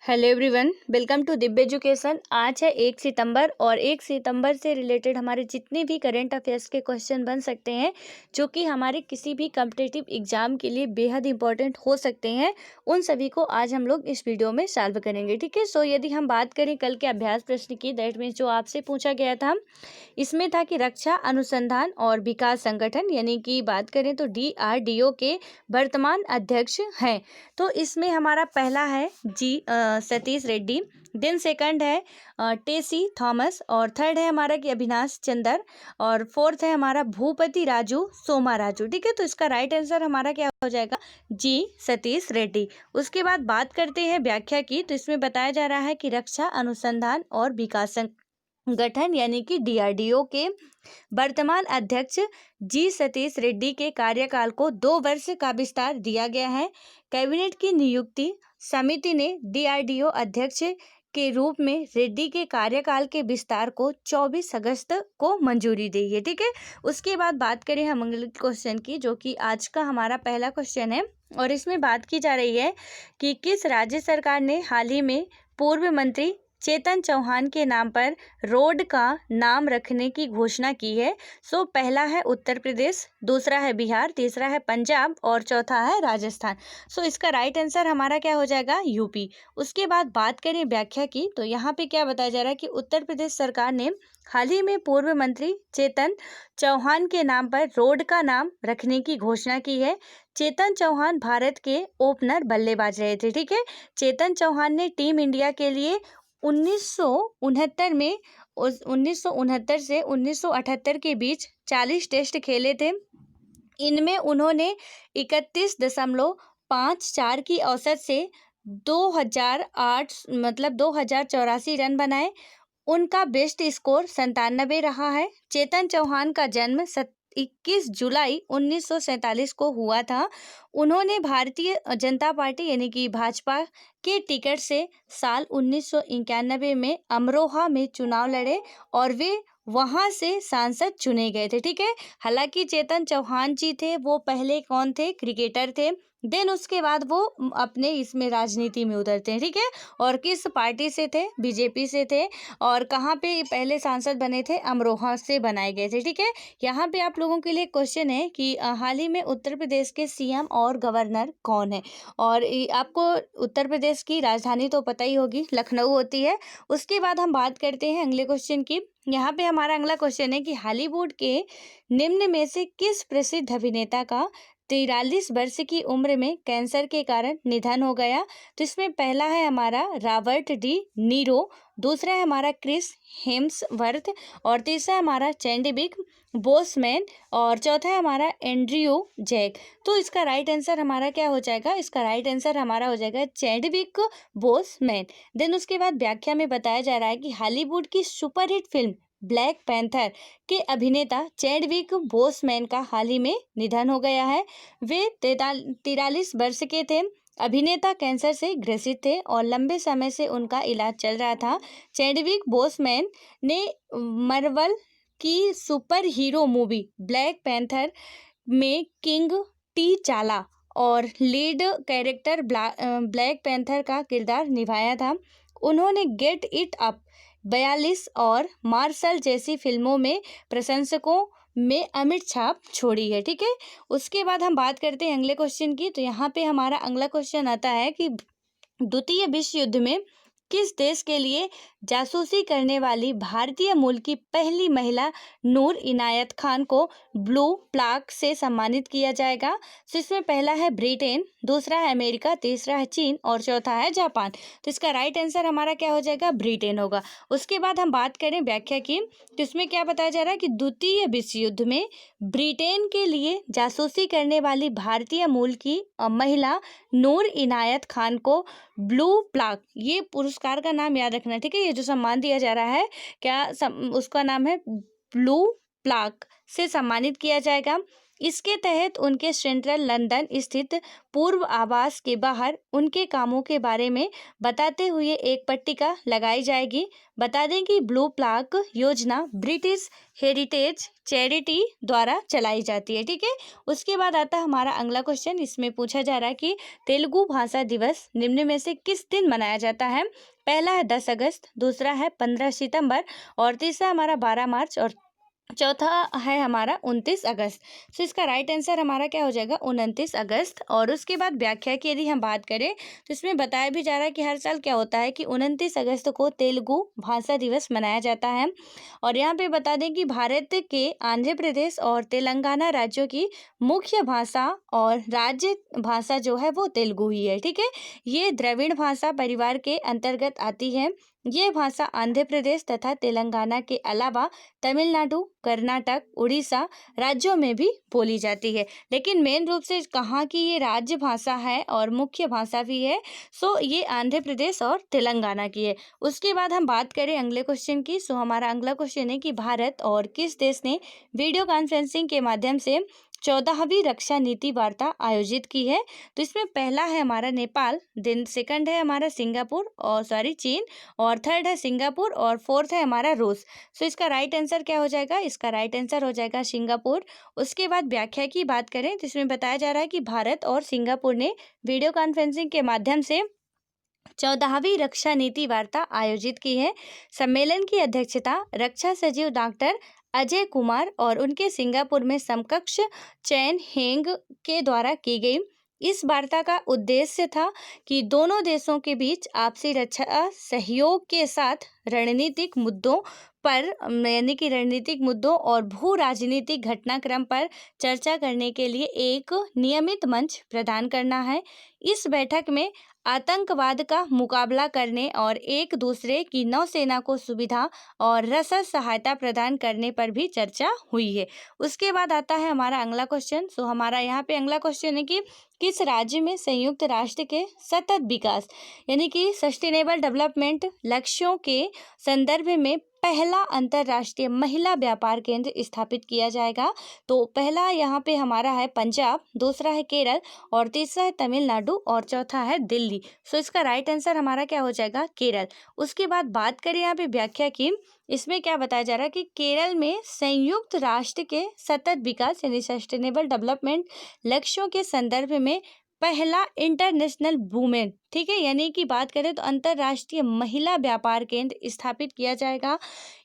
Hello everyone, welcome to Divya education. आज है 1 सितंबर और 1 सितंबर से रिलेटेड हमारे जितने भी करंट अफेयर्स के क्वेश्चन बन सकते हैं जो कि हमारे किसी भी कॉम्पिटिटिव एग्जाम के लिए बेहद इंपॉर्टेंट हो सकते हैं, उन सभी को आज हम लोग इस वीडियो में सॉल्व करेंगे। ठीक है। सो यदि हम बात करें कल के अभ्यास प्रश्न की, दैट मीन्स जो आपसे पूछा गया था, इसमें था कि रक्षा अनुसंधान और विकास संगठन यानी कि बात करें तो DRDO के वर्तमान अध्यक्ष हैं। तो इसमें हमारा पहला है सतीश रेड्डी, देन सेकंड है टेसी थॉमस, और थर्ड है हमारा कि अविनाश चंदर, और फोर्थ है हमारा भूपति राजू सोमा राजू। ठीक है। तो इसका राइट आंसर हमारा क्या हो जाएगा? सतीश रेड्डी। उसके बाद बात करते हैं व्याख्या की। तो इसमें बताया जा रहा है कि रक्षा अनुसंधान और विकास संगठन यानी कि DRDO के वर्तमान अध्यक्ष सतीश रेड्डी के कार्यकाल को 2 वर्ष का विस्तार दिया गया है। कैबिनेट की नियुक्ति समिति ने DRDO अध्यक्ष के रूप में रेड्डी के कार्यकाल के विस्तार को 24 अगस्त को मंजूरी दी है। ठीक है। उसके बाद बात करें हम अगले क्वेश्चन की, जो कि आज का हमारा पहला क्वेश्चन है, और इसमें बात की जा रही है कि किस राज्य सरकार ने हाल ही में पूर्व मंत्री चेतन चौहान के नाम पर रोड का नाम रखने की घोषणा की है। सो पहला है उत्तर प्रदेश, दूसरा है बिहार, तीसरा है पंजाब और चौथा है राजस्थान। सो इसका राइट आंसर हमारा क्या हो जाएगा? यूपी। उसके बाद बात करें व्याख्या की, तो यहाँ पे क्या बताया जा रहा है कि उत्तर प्रदेश सरकार ने हाल ही में पूर्व मंत्री चेतन चौहान के नाम पर रोड का नाम रखने की घोषणा की है। चेतन चौहान भारत के ओपनर बल्लेबाज रहे थे। ठीक है। चेतन चौहान ने टीम इंडिया के लिए 1969 से 1978 के बीच 40 टेस्ट खेले थे। इनमें उन्होंने 31.54 की औसत से 2084 रन बनाए। उनका बेस्ट स्कोर 97 रहा है। चेतन चौहान का जन्म 21 जुलाई 1947 को हुआ था। उन्होंने भारतीय जनता पार्टी यानी कि भाजपा के टिकट से साल 1991 में अमरोहा में चुनाव लड़े और वे वहां से सांसद चुने गए थे। ठीक है। हालांकि चेतन चौहान जी थे वो पहले कौन थे? क्रिकेटर थे। देन उसके बाद वो अपने इसमें राजनीति में उतरते हैं। ठीक है। और किस पार्टी से थे? बीजेपी से थे। और कहाँ पे पहले सांसद बने थे? अमरोहा से बनाए गए थे। ठीक है। यहाँ पे आप लोगों के लिए क्वेश्चन है कि हाल ही में उत्तर प्रदेश के CM और गवर्नर कौन है? और आपको उत्तर प्रदेश की राजधानी तो पता ही होगी, लखनऊ होती है। उसके बाद हम बात करते हैं अगले क्वेश्चन की। यहाँ पे हमारा अगला क्वेश्चन है कि हॉलीवुड के निम्न में से किस प्रसिद्ध अभिनेता का 43 वर्ष की उम्र में कैंसर के कारण निधन हो गया? तो इसमें पहला है हमारा रॉबर्ट डी नीरो, दूसरा है हमारा क्रिस हेम्सवर्थ, और तीसरा है हमारा चैडविक बोसमैन, और चौथा है हमारा एंड्रयू जैक। तो इसका राइट आंसर हमारा क्या हो जाएगा? इसका राइट आंसर हमारा हो जाएगा चैडविक बोसमैन। देन उसके बाद व्याख्या में बताया जा रहा है कि हॉलीवुड की सुपरहिट फिल्म ब्लैक पैंथर के अभिनेता चैडविक बोसमैन का हाल ही में निधन हो गया है। वे 43 वर्ष के थे। अभिनेता कैंसर से ग्रसित थे और लंबे समय से उनका इलाज चल रहा था। चैडविक बोसमैन ने मार्वल की super hero movie black panther में किंग चाला और लीड कैरेक्टर ब्लैक पैंथर का किरदार निभाया था। उन्होंने गेट इट अप 42 और मार्शल जैसी फिल्मों में प्रशंसकों में अमिट छाप छोड़ी है। ठीक है। उसके बाद हम बात करते हैं अगले क्वेश्चन की। तो यहाँ पे हमारा अगला क्वेश्चन आता है कि द्वितीय विश्व युद्ध में किस देश के लिए जासूसी करने वाली भारतीय मूल की पहली महिला नूर इनायत खान को ब्लू प्लाक से सम्मानित किया जाएगा? तो इसमें पहला है ब्रिटेन, दूसरा है अमेरिका, तीसरा है चीन और चौथा है जापान। तो इसका राइट आंसर हमारा क्या हो जाएगा? ब्रिटेन होगा। उसके बाद हम बात करें व्याख्या की, तो इसमें क्या बताया जा रहा है कि द्वितीय विश्व युद्ध में ब्रिटेन के लिए जासूसी करने वाली भारतीय मूल की महिला नूर इनायत खान को ब्लू प्लाक, ये पुरस्कार का नाम याद रखना। ठीक है। ये जो सम्मान दिया जा रहा है उसका नाम है ब्लू प्लाक से सम्मानित किया जाएगा। इसके तहत उनके सेंट्रल लंदन स्थित पूर्व आवास के बाहर उनके कामों के बारे में बताते हुए एक पट्टिका लगाई जाएगी। बता दें कि ब्लू प्लाक योजना ब्रिटिश हेरिटेज चैरिटी द्वारा चलाई जाती है। ठीक है, उसके बाद आता है हमारा अगला क्वेश्चन। इसमें पूछा जा रहा है कि तेलुगु भाषा दिवस निम्न में से किस दिन मनाया जाता है। पहला है 10 अगस्त, दूसरा है 15 सितंबर और तीसरा हमारा 12 मार्च और चौथा है हमारा 29 अगस्त। तो इसका राइट आंसर हमारा क्या हो जाएगा, 29 अगस्त। और उसके बाद व्याख्या की यदि हम बात करें तो इसमें बताया भी जा रहा है कि हर साल क्या होता है कि 29 अगस्त को तेलुगु भाषा दिवस मनाया जाता है। और यहाँ पे बता दें कि भारत के आंध्र प्रदेश और तेलंगाना राज्यों की मुख्य भाषा और राज्य भाषा जो है वो तेलुगु ही है। ठीक है, ये द्रविड़ भाषा परिवार के अंतर्गत आती है। ये भाषा आंध्र प्रदेश तथा तेलंगाना के अलावा तमिलनाडु, कर्नाटक, उड़ीसा राज्यों में भी बोली जाती है। लेकिन मेन रूप से कहाँ की ये राज्य भाषा है और मुख्य भाषा भी है, सो ये आंध्र प्रदेश और तेलंगाना की है। उसके बाद हम बात करें अगले क्वेश्चन की। सो हमारा अगला क्वेश्चन है कि भारत और किस देश ने वीडियो कॉन्फ्रेंसिंग के माध्यम से 14वीं रक्षा नीति वार्ता आयोजित की है। तो इसमें पहला है हमारा नेपाल, देन सेकंड है हमारा सिंगापुर और चीन और थर्ड है सिंगापुर और फोर्थ है हमारा रूस। सो इसका राइट आंसर क्या हो जाएगा, इसका राइट आंसर हो जाएगा सिंगापुर। उसके बाद व्याख्या की बात करें तो इसमें बताया जा रहा है कि भारत और सिंगापुर ने वीडियो कॉन्फ्रेंसिंग के माध्यम से 14वीं रक्षा नीति वार्ता आयोजित की है। सम्मेलन की अध्यक्षता रक्षा सचिव डॉक्टर अजय कुमार और उनके सिंगापुर में समकक्ष चैन हेंग के द्वारा की गई। इस वार्ता का उद्देश्य था कि दोनों देशों के बीच आपसी रक्षा सहयोग के साथ रणनीतिक मुद्दों पर यानी कि रणनीतिक मुद्दों और भू राजनीतिक घटनाक्रम पर चर्चा करने के लिए एक नियमित मंच प्रदान करना है। इस बैठक में आतंकवाद का मुकाबला करने और एक दूसरे की नौसेना को सुविधा और रसद सहायता प्रदान करने पर भी चर्चा हुई है। उसके बाद आता है हमारा अगला क्वेश्चन। सो हमारा यहाँ पे अगला क्वेश्चन है कि किस राज्य में संयुक्त राष्ट्र के सतत विकास यानी कि सस्टेनेबल डेवलपमेंट लक्ष्यों के संदर्भ में पहला अंतर्राष्ट्रीय महिला व्यापार केंद्र स्थापित किया जाएगा। तो पहला यहाँ पे हमारा है पंजाब, दूसरा है केरल और तीसरा है तमिलनाडु और चौथा है दिल्ली। सो इसका राइट आंसर हमारा क्या हो जाएगा, केरल। उसके बाद बात करें यहाँ पे व्याख्या की, इसमें क्या बताया जा रहा है कि केरल में संयुक्त राष्ट्र के सतत विकास यानी सस्टेनेबल डेवलपमेंट लक्ष्यों के संदर्भ में पहला इंटरनेशनल वुमेन, ठीक है, यानी कि बात करें तो अंतर्राष्ट्रीय महिला व्यापार केंद्र स्थापित किया जाएगा।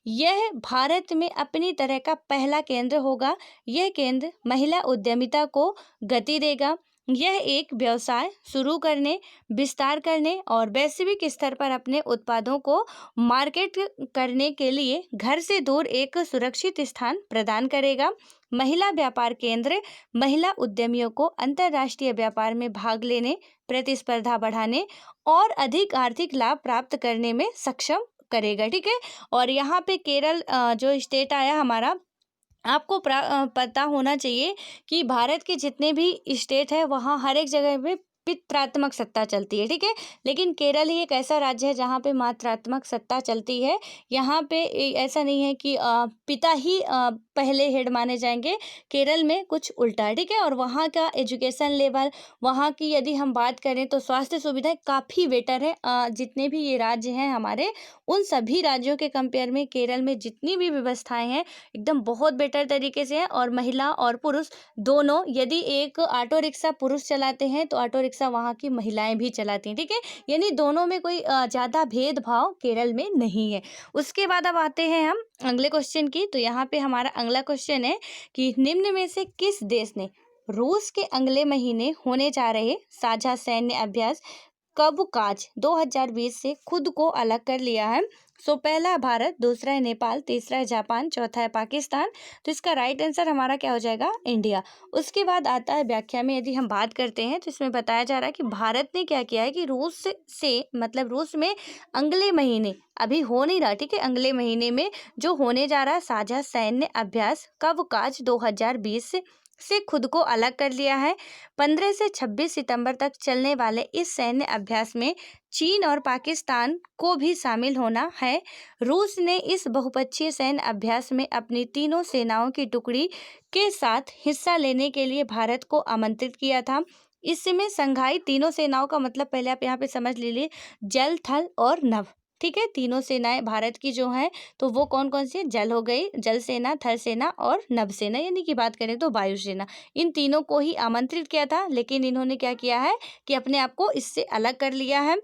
यह भारत में अपनी तरह का पहला केंद्र होगा। यह केंद्र महिला उद्यमिता को गति देगा। यह एक व्यवसाय शुरू करने, विस्तार करने और वैश्विक स्तर पर अपने उत्पादों को मार्केट करने के लिए घर से दूर एक सुरक्षित स्थान प्रदान करेगा। महिला व्यापार केंद्र महिला उद्यमियों को अंतर्राष्ट्रीय व्यापार में भाग लेने, प्रतिस्पर्धा बढ़ाने और अधिक आर्थिक लाभ प्राप्त करने में सक्षम करेगा। ठीक है, और यहाँ पे केरल जो स्टेट आया हमारा, आपको पता होना चाहिए कि भारत के जितने भी स्टेट है वहाँ हर एक जगह पे पितृत्मक सत्ता चलती है। ठीक है, लेकिन केरल ही एक ऐसा राज्य है जहाँ पे मातृत्मक सत्ता चलती है। यहाँ पे ऐसा नहीं है कि पिता ही पहले हेड माने जाएंगे। केरल में कुछ उल्टा है। ठीक है, और वहाँ का एजुकेशन लेवल, वहाँ की यदि हम बात करें तो स्वास्थ्य सुविधाएं काफ़ी बेटर है। जितने भी ये राज्य हैं हमारे, उन सभी राज्यों के कंपेयर में केरल में जितनी भी व्यवस्थाएं हैं एकदम बहुत बेटर तरीके से है। और महिला और पुरुष दोनों, यदि एक ऑटो रिक्शा पुरुष चलाते हैं तो ऑटो रिक्शा वहाँ की महिलाएं भी चलाती हैं। ठीक है, यानी दोनों में कोई ज़्यादा भेदभाव केरल में नहीं है। उसके बाद अब आते हैं हम अगले क्वेश्चन की। तो यहाँ पे हमारा अगला क्वेश्चन है कि निम्न में से किस देश ने रूस के अगले महीने होने जा रहे साझा सैन्य अभ्यास कवकाज 2020 से खुद को अलग कर लिया है। सो पहला है भारत, दूसरा है नेपाल, तीसरा है जापान, चौथा है पाकिस्तान। तो इसका राइट आंसर हमारा क्या हो जाएगा, इंडिया। उसके बाद आता है व्याख्या में, यदि हम बात करते हैं तो इसमें बताया जा रहा है कि भारत ने क्या किया है कि रूस से मतलब रूस में अगले महीने, अभी हो नहीं रहा, ठीक है, अगले महीने में जो होने जा रहा है साझा सैन्य अभ्यास कवकाज 2020 से खुद को अलग कर लिया है। 15 से 26 सितंबर तक चलने वाले इस सैन्य अभ्यास में चीन और पाकिस्तान को भी शामिल होना है। रूस ने इस बहुपक्षीय सैन्य अभ्यास में अपनी तीनों सेनाओं की टुकड़ी के साथ हिस्सा लेने के लिए भारत को आमंत्रित किया था। इसमें संघाई तीनों सेनाओं का मतलब पहले आप यहाँ पे समझ लीजिए, जल, थल और नभ। ठीक है, तीनों सेनाएं भारत की जो हैं तो वो कौन कौन सी? जल हो गई, जल सेना, थल सेना और नभ सेना, यानी कि बात करें तो वायुसेना। इन तीनों को ही आमंत्रित किया था, लेकिन इन्होंने क्या किया है कि अपने आप को इससे अलग कर लिया है।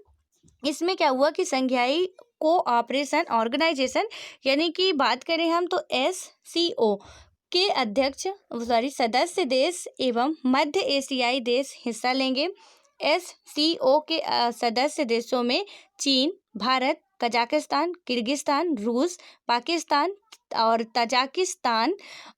इसमें क्या हुआ कि संघाई कोऑपरेशन ऑर्गेनाइजेशन यानी कि बात करें हम तो SCO के अध्यक्ष सदस्य देश एवं मध्य एशियाई देश हिस्सा लेंगे। SCO के सदस्य देशों में चीन, भारत, कजाकिस्तान, किर्गिस्तान, रूस, पाकिस्तान और तजाकिस्तान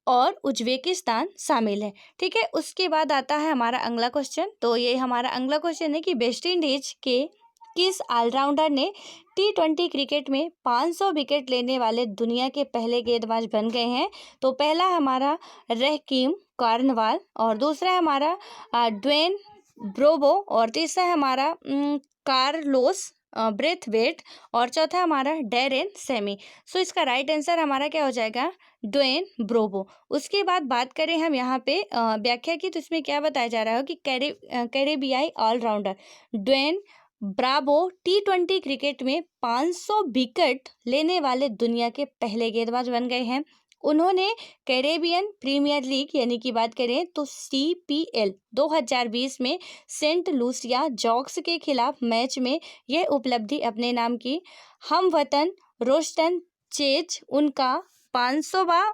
और उज्बेकिस्तान शामिल है। ठीक है, उसके बाद आता है हमारा अगला क्वेश्चन। तो ये हमारा अगला क्वेश्चन है कि वेस्ट इंडीज के किस ऑलराउंडर ने T20 क्रिकेट में 500 विकेट लेने वाले दुनिया के पहले गेंदबाज बन गए हैं? तो पहला हमारा रहकीम कार्नवाल, और दूसरा है हमारा ड्वेन ब्रोवो, और तीसरा है हमारा कार्लोस ब्रेथवेट, और चौथा हमारा डेरेन सेमी। सो इसका राइट आंसर हमारा क्या हो जाएगा? Dwayne Bravo. उसके बाद बात करें हम यहाँ पे व्याख्या की, तो इसमें क्या बताया जा रहा है कि कैरेबियाई allrounder Dwayne Bravo T20 cricket में 500 विकेट लेने वाले दुनिया के पहले गेंदबाज बन गए हैं। उन्होंने कैरेबियन प्रीमियर लीग यानी कि बात करें तो CPL 2020 में सेंट लूसिया जॉक्स के खिलाफ मैच में यह उपलब्धि अपने नाम की। हमवतन रोस्टन चेज उनका 500वां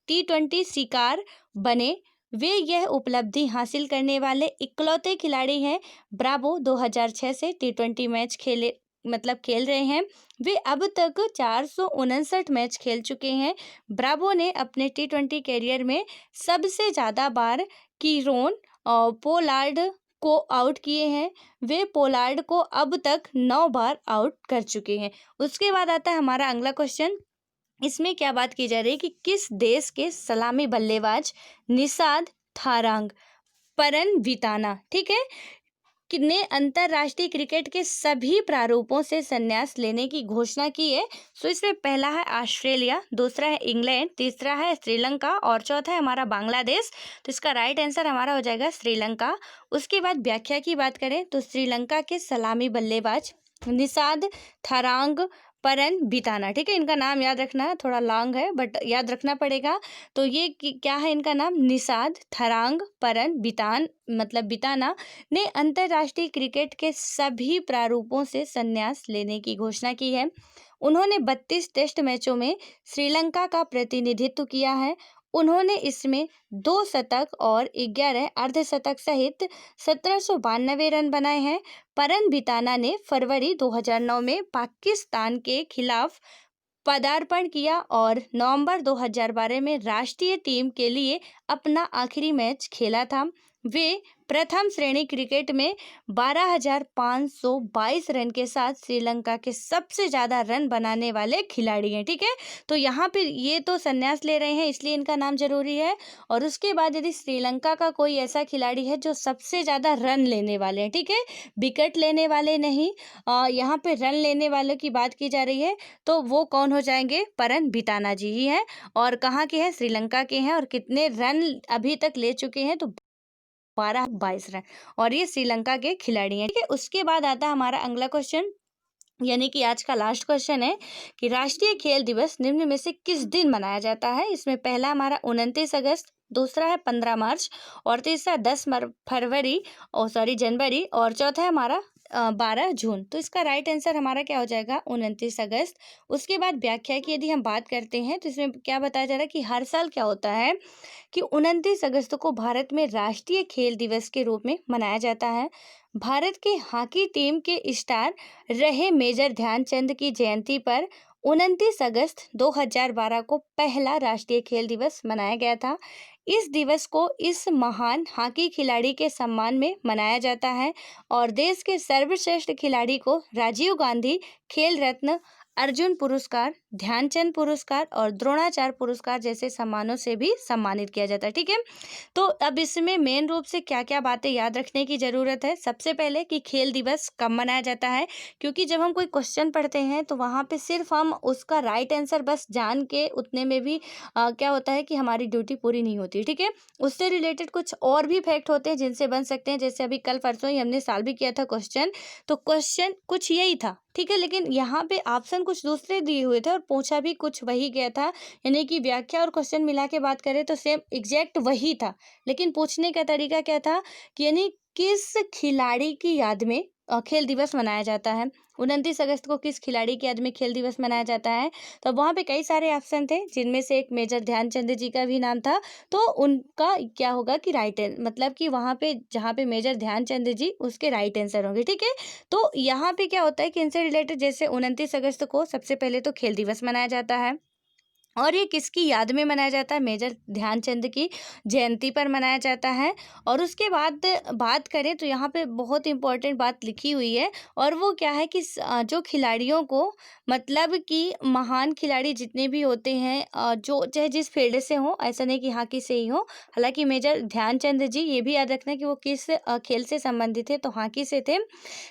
T20 शिकार बने। वे यह उपलब्धि हासिल करने वाले इकलौते खिलाड़ी हैं। ब्रावो 2006 से T20 मैच खेल रहे हैं। वे अब तक 459 मैच खेल चुके हैं। ब्रावो ने अपने T20 कैरियर में सबसे ज़्यादा बार कीरोन और पोलार्ड को आउट किए हैं। वे पोलार्ड को अब तक 9 बार आउट कर चुके हैं। उसके बाद आता है हमारा अगला क्वेश्चन। इसमें क्या बात की जा रही है कि किस देश के सलामी बल्लेबाज निषाद थारांग परनविताना, ठीक है, ने अंतरराष्ट्रीय क्रिकेट के सभी प्रारूपों से संन्यास लेने की घोषणा की है? सो इसमें पहला है ऑस्ट्रेलिया, दूसरा है इंग्लैंड, तीसरा है श्रीलंका और चौथा है हमारा बांग्लादेश। तो इसका राइट आंसर हमारा हो जाएगा श्रीलंका। उसके बाद व्याख्या की बात करें तो श्रीलंका के सलामी बल्लेबाज निषाद थारांग परनविताना, ठीक है, इनका नाम याद रखना है, थोड़ा लॉन्ग है बट याद रखना पड़ेगा। तो ये क्या है इनका नाम? निषाद थारांग परनविताना ने अंतर्राष्ट्रीय क्रिकेट के सभी प्रारूपों से संन्यास लेने की घोषणा की है। उन्होंने 32 टेस्ट मैचों में श्रीलंका का प्रतिनिधित्व किया है। उन्होंने इसमें 2 शतक और 11 अर्धशतक सहित 1792 रन बनाए हैं। परनविताना ने फरवरी 2009 में पाकिस्तान के खिलाफ पदार्पण किया और नवंबर 2012 में राष्ट्रीय टीम के लिए अपना आखिरी मैच खेला था। वे प्रथम श्रेणी क्रिकेट में 12,522 रन के साथ श्रीलंका के सबसे ज़्यादा रन बनाने वाले खिलाड़ी हैं। ठीक है, तो यहाँ पे ये तो संन्यास ले रहे हैं इसलिए इनका नाम जरूरी है। और उसके बाद यदि श्रीलंका का कोई ऐसा खिलाड़ी है जो सबसे ज़्यादा रन लेने वाले हैं, ठीक है, विकेट लेने वाले नहीं, यहाँ पे रन लेने वालों की बात की जा रही है, तो वो कौन हो जाएंगे? परनविताना जी ही हैं। और कहाँ के हैं? श्रीलंका के हैं। और कितने रन अभी तक ले चुके हैं? तो 12-22 रन, और ये श्रीलंका के खिलाड़ी हैं। ठीक है, उसके बाद आता है हमारा अगला क्वेश्चन, यानी कि आज का लास्ट क्वेश्चन है कि राष्ट्रीय खेल दिवस निम्न में से किस दिन मनाया जाता है? इसमें पहला हमारा 29 अगस्त, दूसरा है 15 मार्च और तीसरा 10 जनवरी और चौथा है हमारा 12 जून। तो इसका राइट आंसर हमारा क्या हो जाएगा? 29 अगस्त। उसके बाद व्याख्या की यदि हम बात करते हैं तो इसमें क्या बताया जा रहा है कि हर साल क्या होता है कि 29 अगस्त को भारत में राष्ट्रीय खेल दिवस के रूप में मनाया जाता है। भारत के हॉकी टीम के स्टार रहे मेजर ध्यानचंद की जयंती पर 29 अगस्त 2012 को पहला राष्ट्रीय खेल दिवस मनाया गया था। इस दिवस को इस महान हॉकी खिलाड़ी के सम्मान में मनाया जाता है और देश के सर्वश्रेष्ठ खिलाड़ी को राजीव गांधी खेल रत्न, अर्जुन पुरस्कार, ध्यानचंद पुरस्कार और द्रोणाचार्य पुरस्कार जैसे सम्मानों से भी सम्मानित किया जाता है। ठीक है, तो अब इसमें मेन रूप से क्या क्या बातें याद रखने की ज़रूरत है। सबसे पहले कि खेल दिवस कब मनाया जाता है, क्योंकि जब हम कोई क्वेश्चन पढ़ते हैं तो वहाँ पे सिर्फ हम उसका राइट आंसर बस जान के उतने में भी क्या होता है कि हमारी ड्यूटी पूरी नहीं होती। ठीक है, उससे रिलेटेड कुछ और भी फैक्ट होते हैं जिनसे बन सकते हैं। जैसे अभी कल परसों ही हमने सॉल्व भी किया था क्वेश्चन, तो क्वेश्चन कुछ यही था। ठीक है, लेकिन यहाँ पे ऑप्शन कुछ दूसरे दिए हुए थे और पूछा भी कुछ वही गया था, यानी कि व्याख्या और क्वेश्चन मिला के बात करें तो सेम एग्जैक्ट वही था, लेकिन पूछने का तरीका क्या था कि यानी किस खिलाड़ी की याद में खेल दिवस मनाया जाता है। 29 अगस्त को किस खिलाड़ी की याद में खेल दिवस मनाया जाता है। तो वहाँ पे कई सारे ऑप्शन थे, जिनमें से एक मेजर ध्यानचंद जी का भी नाम था। तो उनका क्या होगा कि राइट मतलब कि वहाँ पे जहाँ पे मेजर ध्यानचंद जी, उसके राइट आंसर होंगे। ठीक है, तो यहाँ पे क्या होता है कि इनसे रिलेटेड जैसे 29 अगस्त को सबसे पहले तो खेल दिवस मनाया जाता है, और ये किसकी याद में मनाया जाता है, मेजर ध्यानचंद की जयंती पर मनाया जाता है। और उसके बाद बात करें तो यहाँ पे बहुत इंपॉर्टेंट बात लिखी हुई है, और वो क्या है कि जो खिलाड़ियों को मतलब कि महान खिलाड़ी जितने भी होते हैं, जो चाहे जिस फील्ड से हो, ऐसा नहीं कि हॉकी से ही हो। हालांकि मेजर ध्यानचंद जी, ये भी याद रखना कि वो किस खेल से संबंधित थे, तो हॉकी से थे।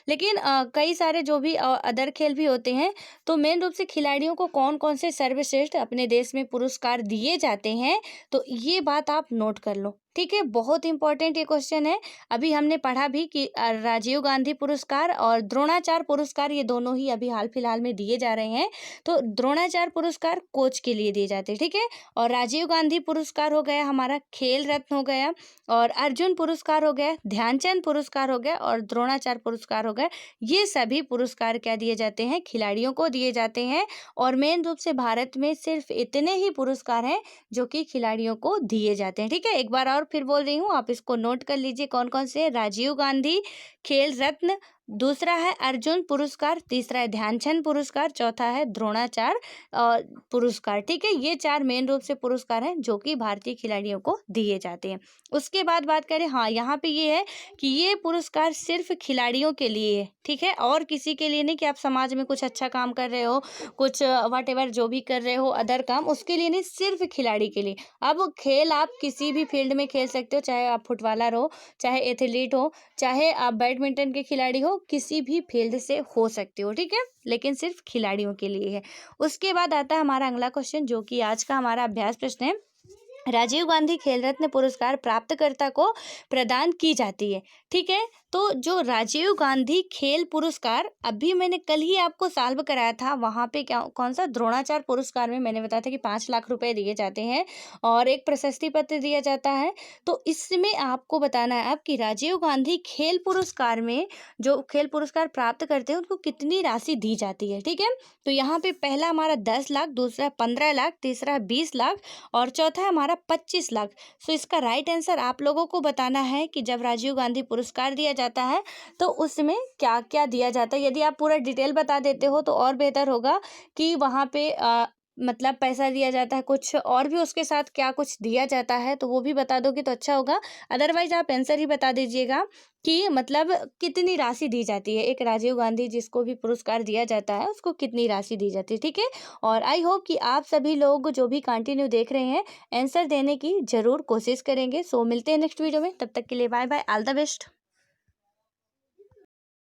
लेकिन कई सारे जो भी अदर खेल भी होते हैं, तो मेन रूप से खिलाड़ियों को कौन कौन से सर्वश्रेष्ठ अपने देश में पुरस्कार दिए जाते हैं, तो ये बात आप नोट कर लो। ठीक है, बहुत इंपॉर्टेंट ये क्वेश्चन है। अभी हमने पढ़ा भी कि राजीव गांधी पुरस्कार और द्रोणाचार्य पुरस्कार, ये दोनों ही अभी हाल फिलहाल में दिए जा रहे हैं। तो द्रोणाचार्य पुरस्कार कोच के लिए दिए जाते हैं। ठीक है, और राजीव गांधी पुरस्कार हो गया हमारा खेल रत्न हो गया, और अर्जुन पुरस्कार हो गया, ध्यानचंद पुरस्कार हो गया, और द्रोणाचार्य पुरस्कार हो गया। ये सभी पुरस्कार क्या दिए जाते हैं, खिलाड़ियों को दिए जाते हैं। और मेन रूप से भारत में सिर्फ इतने ही पुरस्कार हैं जो कि खिलाड़ियों को दिए जाते हैं। ठीक है, एक बार और फिर बोल रही हूँ, आप इसको नोट कर लीजिए कौन कौन से। राजीव गांधी खेल रत्न, दूसरा है अर्जुन पुरस्कार, तीसरा है ध्यानचंद पुरस्कार, चौथा है द्रोणाचार्य पुरस्कार। ठीक है, ये 4 मेन रूप से पुरस्कार हैं जो कि भारतीय खिलाड़ियों को दिए जाते हैं। उसके बाद बात करें, हाँ यहाँ पे ये है कि ये पुरस्कार सिर्फ खिलाड़ियों के लिए है। ठीक है, और किसी के लिए नहीं कि आप समाज में कुछ अच्छा काम कर रहे हो, कुछ वट एवर जो भी कर रहे हो अदर काम, उसके लिए नहीं, सिर्फ खिलाड़ी के लिए। अब खेल आप किसी भी फील्ड में खेल सकते हो, चाहे आप फुटबॉलर हो, चाहे एथलीट हो, चाहे आप बैडमिंटन के खिलाड़ी हो, किसी भी फील्ड से हो सकते हो। ठीक है, लेकिन सिर्फ खिलाड़ियों के लिए है। उसके बाद आता है हमारा अगला क्वेश्चन, जो कि आज का हमारा अभ्यास प्रश्न है। राजीव गांधी खेल रत्न पुरस्कार प्राप्तकर्ता को प्रदान की जाती है। ठीक है, तो जो राजीव गांधी खेल पुरस्कार अभी मैंने कल ही आपको सॉल्व कराया था, वहाँ पे क्या कौन सा द्रोणाचार्य पुरस्कार में मैंने बताया था कि 5 लाख रुपए दिए जाते हैं और एक प्रशस्ति पत्र दिया जाता है। तो इसमें आपको बताना है अब कि राजीव गांधी खेल पुरस्कार में जो खेल पुरस्कार प्राप्त करते हैं उनको कितनी राशि दी जाती है। ठीक है, तो यहाँ पे पहला हमारा 10 लाख, दूसरा 15 लाख, तीसरा 20 लाख और चौथा है हमारा 25 लाख। सो इसका राइट आंसर आप लोगों को बताना है कि जब राजीव गांधी पुरस्कार दिया जाता है तो उसमें क्या क्या दिया जाता है। यदि आप पूरा डिटेल बता देते हो तो और बेहतर होगा कि वहाँ पे मतलब पैसा दिया जाता है कुछ और भी उसके साथ क्या कुछ दिया जाता है, तो वो भी बता दोगे तो अच्छा होगा। अदरवाइज आप आंसर ही बता दीजिएगा कि मतलब कितनी राशि दी जाती है। एक राजीव गांधी जिसको भी पुरस्कार दिया जाता है उसको कितनी राशि दी जाती है। ठीक है, और आई होप कि आप सभी लोग जो भी कंटिन्यू देख रहे हैं आंसर देने की जरूर कोशिश करेंगे। सो मिलते हैं नेक्स्ट वीडियो में, तब तक के लिए bye bye, all the best.